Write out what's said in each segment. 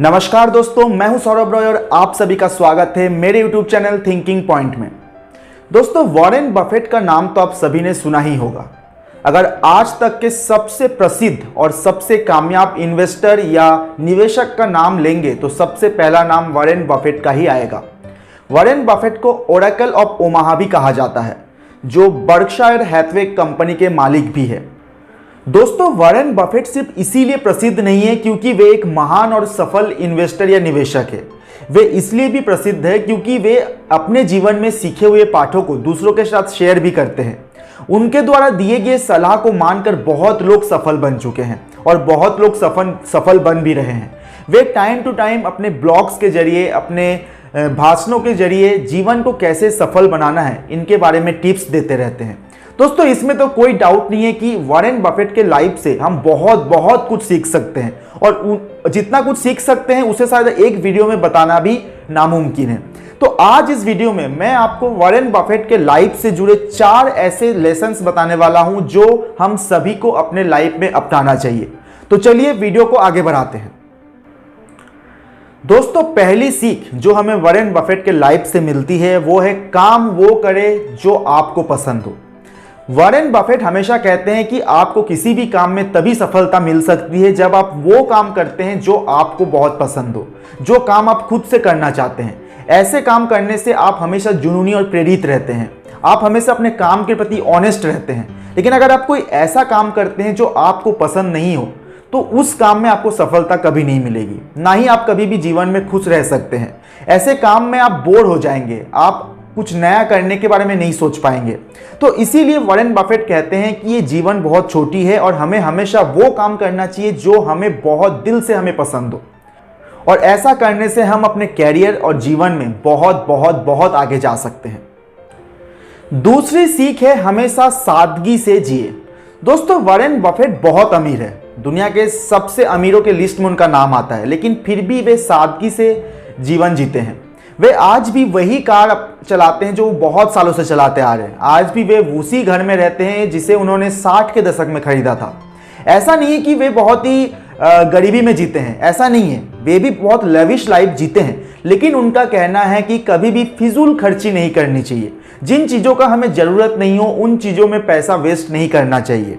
नमस्कार दोस्तों, मैं हूं सौरभ रॉय और आप सभी का स्वागत है मेरे YouTube चैनल थिंकिंग पॉइंट में। दोस्तों, वॉरेन बफेट का नाम तो आप सभी ने सुना ही होगा। अगर आज तक के सबसे प्रसिद्ध और सबसे कामयाब इन्वेस्टर या निवेशक का नाम लेंगे तो सबसे पहला नाम वॉरेन बफेट का ही आएगा। वॉरेन बफेट को ओरेकल ऑफ ओमाहा भी कहा जाता है, जो बर्कशायर हैथवे कंपनी के मालिक भी है। दोस्तों, वॉरेन बफेट सिर्फ इसीलिए प्रसिद्ध नहीं है क्योंकि वे एक महान और सफल इन्वेस्टर या निवेशक है। वे इसलिए भी प्रसिद्ध है क्योंकि वे अपने जीवन में सीखे हुए पाठों को दूसरों के साथ शेयर भी करते हैं। उनके द्वारा दिए गए सलाह को मानकर बहुत लोग सफल बन चुके हैं और बहुत लोग सफल बन भी रहे हैं। वे टाइम टू टाइम अपने ब्लॉग्स के जरिए, अपने भाषणों के जरिए जीवन को कैसे सफल बनाना है इनके बारे में टिप्स देते रहते हैं। दोस्तों, इसमें तो कोई डाउट नहीं है कि वॉरेन बफेट के लाइफ से हम बहुत कुछ सीख सकते हैं और जितना कुछ सीख सकते हैं उसे शायद एक वीडियो में बताना भी नामुमकिन है। तो आज इस वीडियो में मैं आपको वॉरेन बफेट के लाइफ से जुड़े 4 ऐसे लेसन्स बताने वाला हूं जो हम सभी को अपने लाइफ में अपनाना चाहिए। तो चलिए वीडियो को आगे बढ़ाते हैं। दोस्तों, पहली सीख जो हमें वॉरेन बफेट के लाइफ से मिलती है वो है काम वो करे जो आपको पसंद हो। वॉरेन बफेट हमेशा कहते हैं कि आपको किसी भी काम में तभी सफलता मिल सकती है जब आप वो काम करते हैं जो आपको बहुत पसंद हो, जो काम आप खुद से करना चाहते हैं। ऐसे काम करने से आप हमेशा जुनूनी और प्रेरित रहते हैं। आप हमेशा अपने काम के प्रति ऑनेस्ट रहते हैं। लेकिन अगर आप कोई ऐसा काम करते हैं जो आपको पसंद नहीं हो तो उस काम में आपको सफलता कभी नहीं मिलेगी, ना ही आप कभी भी जीवन में खुश रह सकते हैं। ऐसे काम में आप बोर हो जाएंगे, आप कुछ नया करने के बारे में नहीं सोच पाएंगे। तो इसीलिए वॉरेन बफेट कहते हैं कि ये जीवन बहुत छोटी है और हमें हमेशा वो काम करना चाहिए जो हमें बहुत दिल से हमें पसंद हो, और ऐसा करने से हम अपने कैरियर और जीवन में बहुत आगे जा सकते हैं। दूसरी सीख है हमेशा सादगी से जिए। दोस्तों, वॉरेन बफेट बहुत अमीर है, दुनिया के सबसे अमीरों के लिस्ट में उनका नाम आता है, लेकिन फिर भी वे सादगी से जीवन जीते हैं। वे आज भी वही कार चलाते हैं जो बहुत सालों से चलाते आ रहे हैं। आज भी वे उसी घर में रहते हैं जिसे उन्होंने 60 के दशक में खरीदा था। ऐसा नहीं है कि वे बहुत ही गरीबी में जीते हैं, ऐसा नहीं है। वे भी बहुत लेविश लाइफ जीते हैं, लेकिन उनका कहना है कि कभी भी फिजूल खर्ची नहीं करनी चाहिए। जिन चीज़ों का हमें ज़रूरत नहीं हो उन चीज़ों में पैसा वेस्ट नहीं करना चाहिए।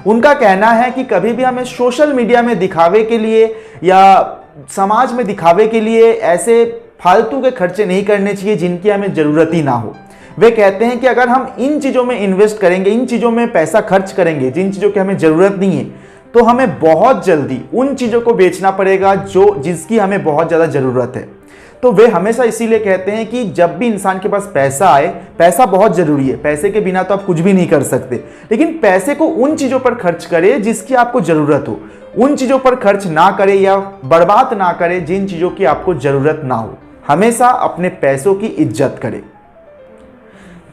उनका कहना है कि कभी भी हमें सोशल मीडिया में दिखावे के लिए या समाज में दिखावे के लिए ऐसे फालतू के खर्चे नहीं करने चाहिए जिनकी हमें ज़रूरत ही ना हो। वे कहते हैं कि अगर हम इन चीज़ों में इन्वेस्ट करेंगे, इन चीज़ों में पैसा खर्च करेंगे जिन चीज़ों की हमें ज़रूरत नहीं है, तो हमें बहुत जल्दी उन चीज़ों को बेचना पड़ेगा जिसकी हमें बहुत ज़्यादा ज़रूरत है। तो वे हमेशा इसीलिए कहते हैं कि जब भी इंसान के पास पैसा आए, पैसा बहुत ज़रूरी है, पैसे के बिना तो आप कुछ भी नहीं कर सकते, लेकिन पैसे को उन चीज़ों पर खर्च करें जिसकी आपको ज़रूरत हो। उन चीज़ों पर खर्च ना करें या बर्बाद ना करें जिन चीज़ों की आपको ज़रूरत ना हो। हमेशा अपने पैसों की इज्जत करें।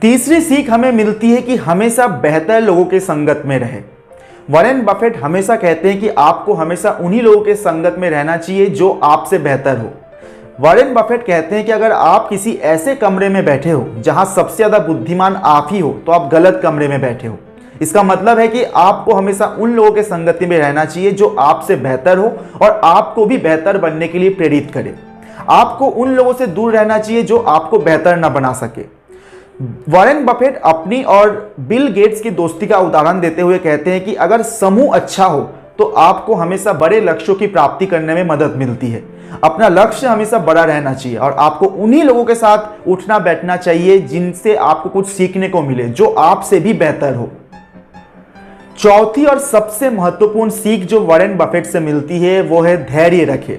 तीसरी सीख हमें मिलती है कि हमेशा बेहतर लोगों के संगत में रहें। वॉरेन बफेट हमेशा कहते हैं कि आपको हमेशा उन्हीं लोगों के संगत में रहना चाहिए जो आपसे बेहतर हो। वॉरेन बफेट कहते हैं कि अगर आप किसी ऐसे कमरे में बैठे हो जहां सबसे ज़्यादा बुद्धिमान आप ही हो तो आप गलत कमरे में बैठे हो। इसका मतलब है कि आपको हमेशा उन लोगों के संगति में रहना चाहिए जो आपसे बेहतर हो और आपको भी बेहतर बनने के लिए प्रेरित करे। आपको उन लोगों से दूर रहना चाहिए जो आपको बेहतर ना बना सके। वॉरेन बफेट अपनी और बिल गेट्स की दोस्ती का उदाहरण देते हुए कहते हैं कि अगर समूह अच्छा हो तो आपको हमेशा बड़े लक्ष्यों की प्राप्ति करने में मदद मिलती है। अपना लक्ष्य हमेशा बड़ा रहना चाहिए और आपको उन्हीं लोगों के साथ उठना बैठना चाहिए जिनसे आपको कुछ सीखने को मिले, जो आपसे भी बेहतर हो। चौथी और सबसे महत्वपूर्ण सीख जो वॉरेन बफेट से मिलती है वो है धैर्य रखें।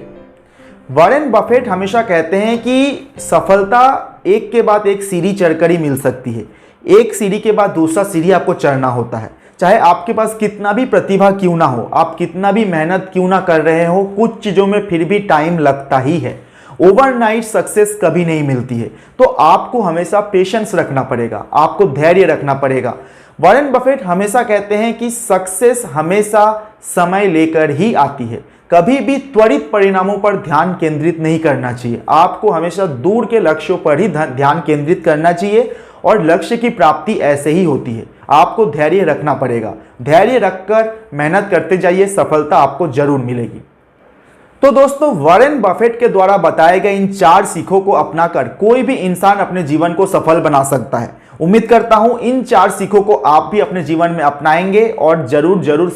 वॉरेन बफेट हमेशा कहते हैं कि सफलता एक के बाद एक सीढ़ी चढ़कर ही मिल सकती है। एक सीढ़ी के बाद दूसरा सीढ़ी आपको चढ़ना होता है। चाहे आपके पास कितना भी प्रतिभा क्यों ना हो, आप कितना भी मेहनत क्यों ना कर रहे हो, कुछ चीज़ों में फिर भी टाइम लगता ही है। ओवरनाइट सक्सेस कभी नहीं मिलती है। तो आपको हमेशा पेशेंस रखना पड़ेगा, आपको धैर्य रखना पड़ेगा। वॉरेन बफेट हमेशा कहते हैं कि सक्सेस हमेशा समय लेकर ही आती है। कभी भी त्वरित परिणामों पर ध्यान केंद्रित नहीं करना चाहिए। आपको हमेशा दूर के लक्ष्यों पर ही ध्यान केंद्रित करना चाहिए और लक्ष्य की प्राप्ति ऐसे ही होती है। आपको धैर्य रखना पड़ेगा। धैर्य रखकर मेहनत करते जाइए, सफलता आपको जरूर मिलेगी। तो दोस्तों, वॉरेन बफेट के द्वारा बताए गए इन 4 सीखों को अपनाकर कोई भी इंसान अपने जीवन को सफल बना सकता है। उम्मीद करता हूं इन 4 सीखों को आप भी अपने जीवन में अपनाएंगे और जरूर जरूर